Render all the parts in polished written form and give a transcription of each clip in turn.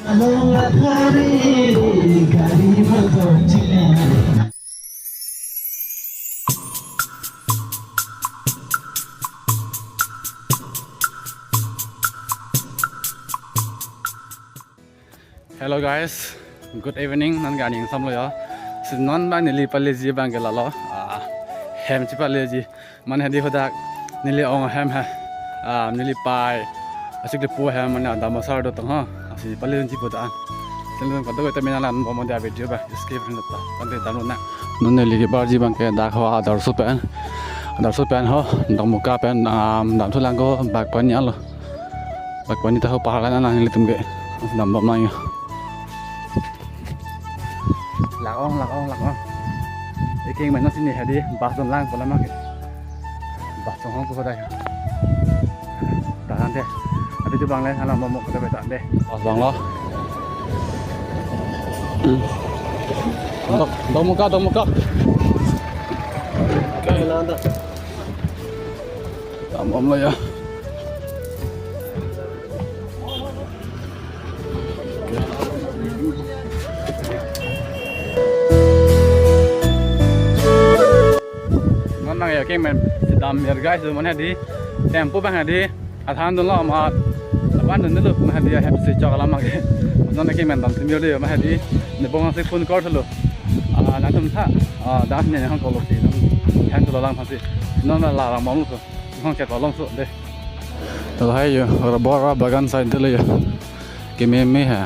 Hello guys, good evening. Nan gani sam lo ya. Sinon bang nili paleji bang ke lalo. Ham ci paleji. Man hadi hodak nili ong ham ha. Nili pai. Asik de pu ham man da masar do tang ha. Asi paleji podan. Selon ko do ta minalan bo mo da video ba. Escape rin ta. Pante tanu na. Non nili barji bang ke da khawa dar su pen. Dar su pen ho. Dang muka pen dam thu lang ko bak pan ya lo. Bak pan ni ta ho pahalan na nili tum ge. Dam bom na ya. Lạc on. Cái kinh mình nó xin đi bạc tuần lang của lắm cái bạc trongห้องcủa đây. Tạm thế. Ở đây bang lên hay là một cái bài tạm đây. Bang lo. Đông một cái. Cái lan đó. Tạm ôm lại ya. Nang ya kemen dam yer guys do mana di tempo bang di athan don lo ma ban don lo ma di have se chok lama ke non kemen dam simyo le ma di ne bong se phone call thlo na tum tha da ne hang ko lo ti han to lang phasi non la la mong lo hang chet long so de to hai yo ra bagan side le yo ke me ha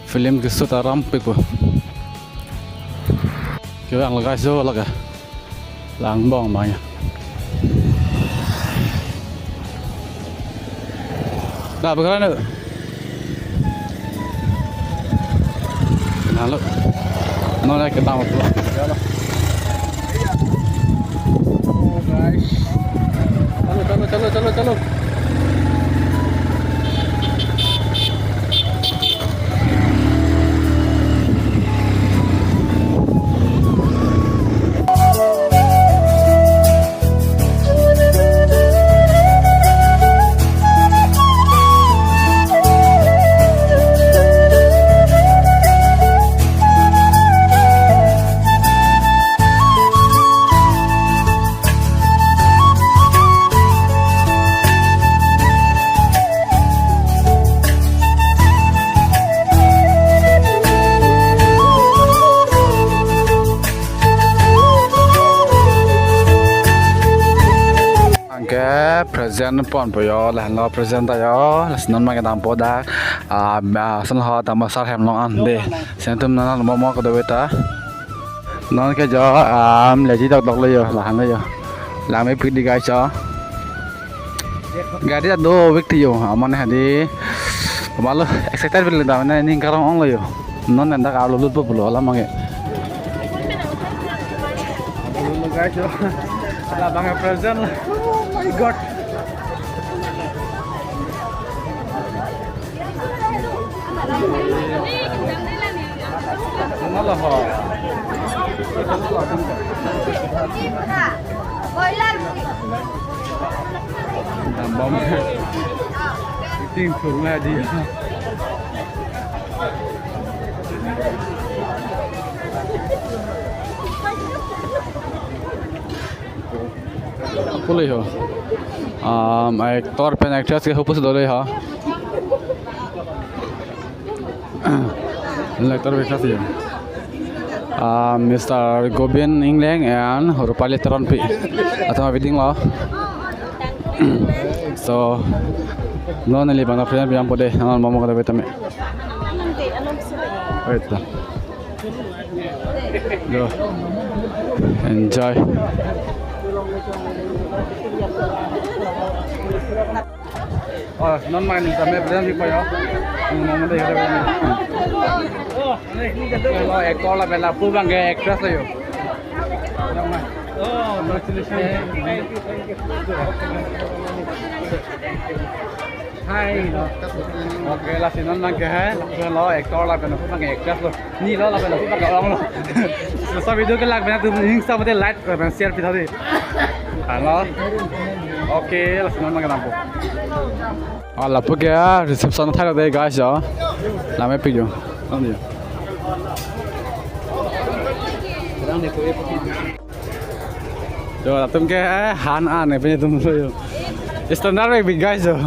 film ke so taram pe ko ke ang la guys do la ka lang bong mày đã bữa nữa nào lúc nó đây cái tàu chalo present pon po yo lan lo present ta yo non ma ka dam po da san ho ta ma sar hem long an de sentum na mo mo ko do ta non ke jo le ji dok le yo la han le yo la me phit di gai cho ga di do vik ti yo amon ha di ma lo excited bil da na ning karong ong le yo non na ka lo lut po lo la ma ge lo gai cho la bang present. Oh my god. Nó là hò. Làm bóng. Tìm xuống là đi. Fully ho. Actor pen actress के होपुस दोले हो. Actor actress ये. Mr. Gobian England and Rupali Taranpi. Atau wedding lo. So, non nili bang friend biang pode, anan momo kata betame. Wait lah. Go. Enjoy. Oh, non main sampai berapa sih koyo? Ngomong deh kita berani. Oh, ini kan tuh. Kalau ekor lah bela pu bang kayak ekstras lah yo. Yang mana? Oh, congratulations. Hai. Oke lah sih non bang kayak. Kalau ekor lah bela pu bang kayak ekstras loh. Ni lo lah bela pu bang orang loh. Selesai video ke lag bela tuh link sama dia like bang share video tadi. Halo. Oke, lah sih non bang kenapa? là bữa kia reception thay đây guys đó làm mấy pin rồi không gì rồi là tụi cái hàn ăn này bây giờ tụi rồi standard này bị guys rồi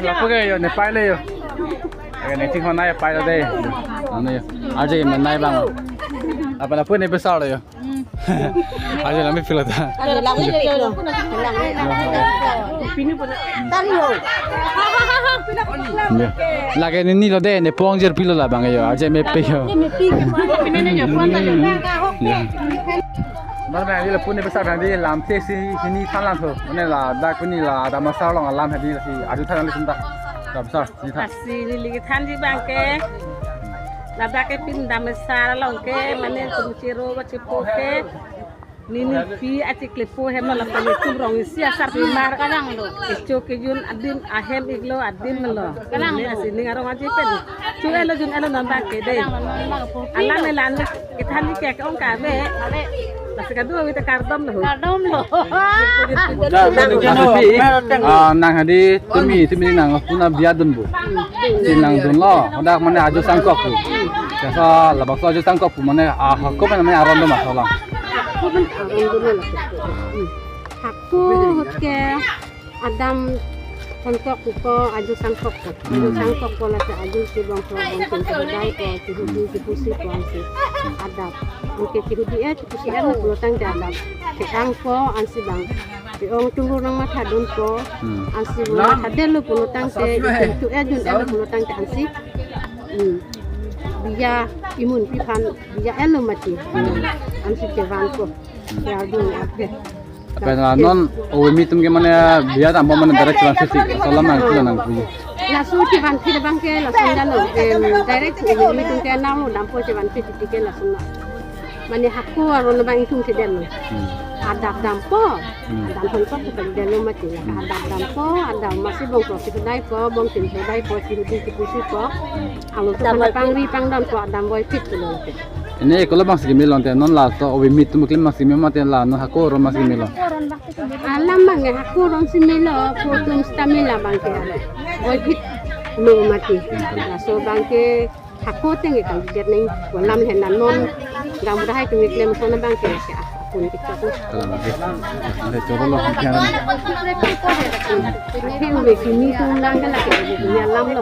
là bữa kia rồi này phải lên rồi cái này tiếng hôm nay phải ở đây này ở đây mình nay bằng apa lah pun ni besar dah ya. Aja lami feel dah. Ada lagi je. Pini pun. Tario. Lagi ni lo deh, ni puang je pilo lah bang ya. Aja me pe ya. Pini ni je puan tak. Mana ni lah pun ni besar bang dia lam te sini thalang tu. Mana lah dah pun ni lah dah masalah long lam hadi si adu thalang ni sudah. Dah besar ni thang. Kasih lili than di bangke. Labda ke pin damesar long ke mane kumciro wa cipo ke nini pi ati klepo he mala pa tu rong isi asar primar kadang lo echo ke jun adim ahem iglo adim lo kadang ni asini ngarong aji pen tu elo jun elo namba ke de ala ne lan ke thani ke ong ka be Masih kedua kita kardom loh. Nang hadi tumi nang puna biadun bu. Nang dun lo, hendak mana aju sangkok bu. Jasa labak aju sangkok bu mana aku mana mana aron do masalah. Aku ke Adam sangkok ko aju sangkok ko la sa aju si bang ko bang ko dai ko si pusi ko ansi ada oke si dia si ana pelotang ada ke angko ansi bang di ong tunggu nang mata dun ko ansi mata delu pelotang te itu ajun elu pelotang te ansi dia imun pipan dia elu mati ansi ke van ko ya dun apa Karena non OMI tu mana biar tak mana direct transit salam nang tu nang puji. Langsung ciban kita bangke langsung jalan direct OMI tu kan namu dampo ciban kita tiket langsung. Mana hakku orang bang itu tidak lo. Ada dampo tu pada lo mati. Ada dampo ada masih bong profit dai po bong tin dai po si pusi po. Kalau tu mana pangri pangdan po ada boy fit lo. Ini kalau bang segi melon non lah so OMI tu mungkin masih memang lah non hakku orang masih melon. Alam bang aku orang si melo potom stamina bangke boy fit lo mati. So bangke aku tengok kan dia ni walam henan non gam dah hai tu klaim sona bangke ke pun kita tu. Ada coba lo jangan. Ini we kini tu lang kan lagi ni alam lo.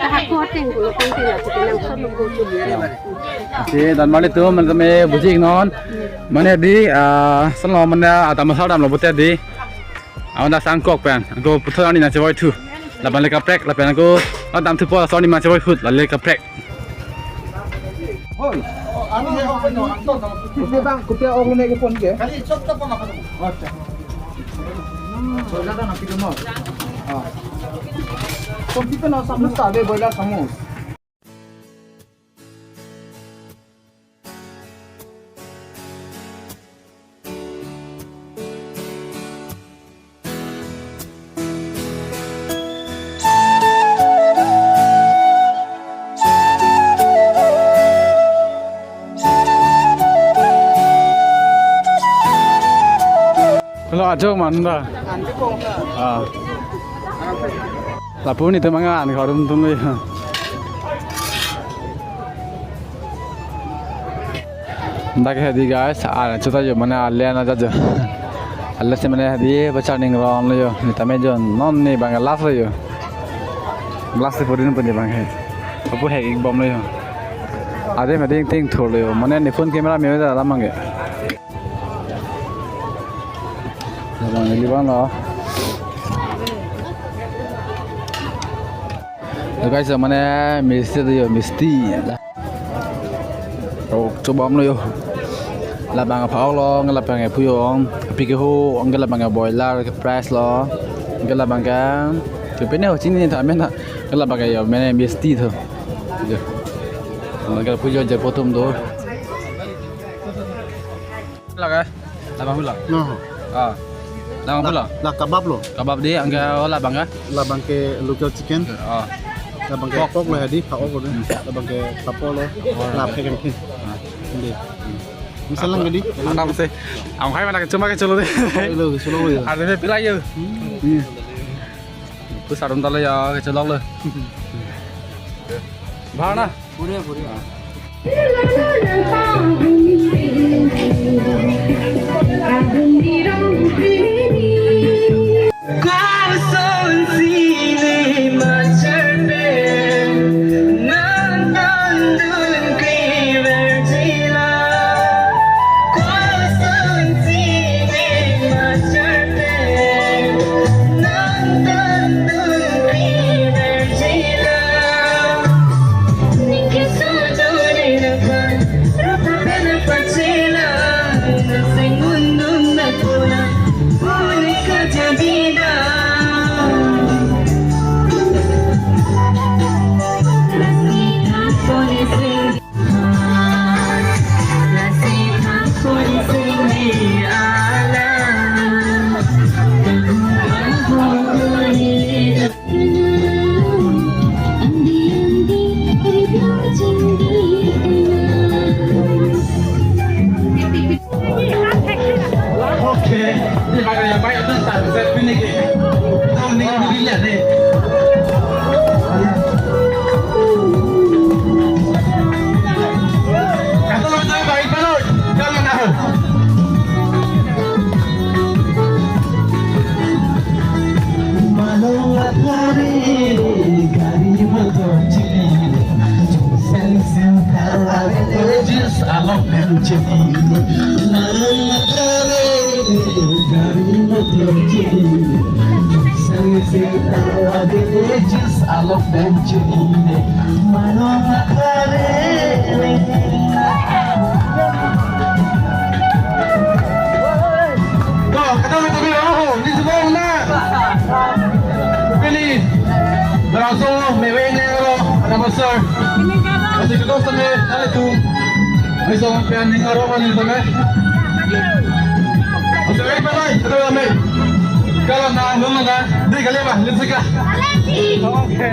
Aku tengok lo tengok lah kita nang solo go tu dia. Si dan mana tu mana me bujik non. Mana di selalu mana ada masalah dalam lobut di. Awak dah sangkok kan. Aku putar ni nak cewek tu. Lapan leka prek, lapan aku dalam tu pun soal ni macam cewek food, lalu leka prek. Hoi. Anu ni apa ni? Kupi bang, kupi orang ni kupon ke? Kali cok tak pun apa tu? Acha. Boiler dah nak kita mau. Kopi tu nak samus tak ada boiler samus. Kalau ada mana? Lapun itu mana? Ni kalau tunggu ni. Dah ke hadi guys, cuta je mana alih na jaja. Alih se mana hadi baca ning ron le yo. Ni tamai je non ni bang last le yo. Last se pun ni bang hai. Apa hacking bom le yo. Ada macam ting thor le yo. Mana ni phone kamera me dah lama ke. Bang ni bang lah. Guys, mana mesti tu yo, mesti. Oh, coba am lo yo. Labang phao lo, ngelabang puyong, pikihu, ngelabang boiler, press lo, ngelabang kan. Tapi ni sini tak mana, ngelabang yo, mana mesti tu. Je. Ngelabang puyong je potong tu. Laga, labang pula. Noh. Labang pula. Lah kebab lo. Kebab dia angga labang ah. Labang ke local chicken. Labang ke pork lo hadi, pork lo. Labang ke tapo lo. Lap ke kan kin. Ini. Misalnya gadi. Anda mesti. Ang kaya mana cuma ke colo deh. Hello, solo ya. Ada pilih aja. Terus sarung tali ya ke colo le. Bahana. Pure pure. Langsung mewahnya lo ada besar. Masih kita sampai hari tu. Masih sampai nih orang ni sampai. Masih lagi pelai, kita ambil. Kalau nak ngomong kan, di kali apa? Lihat sekarang. Okay.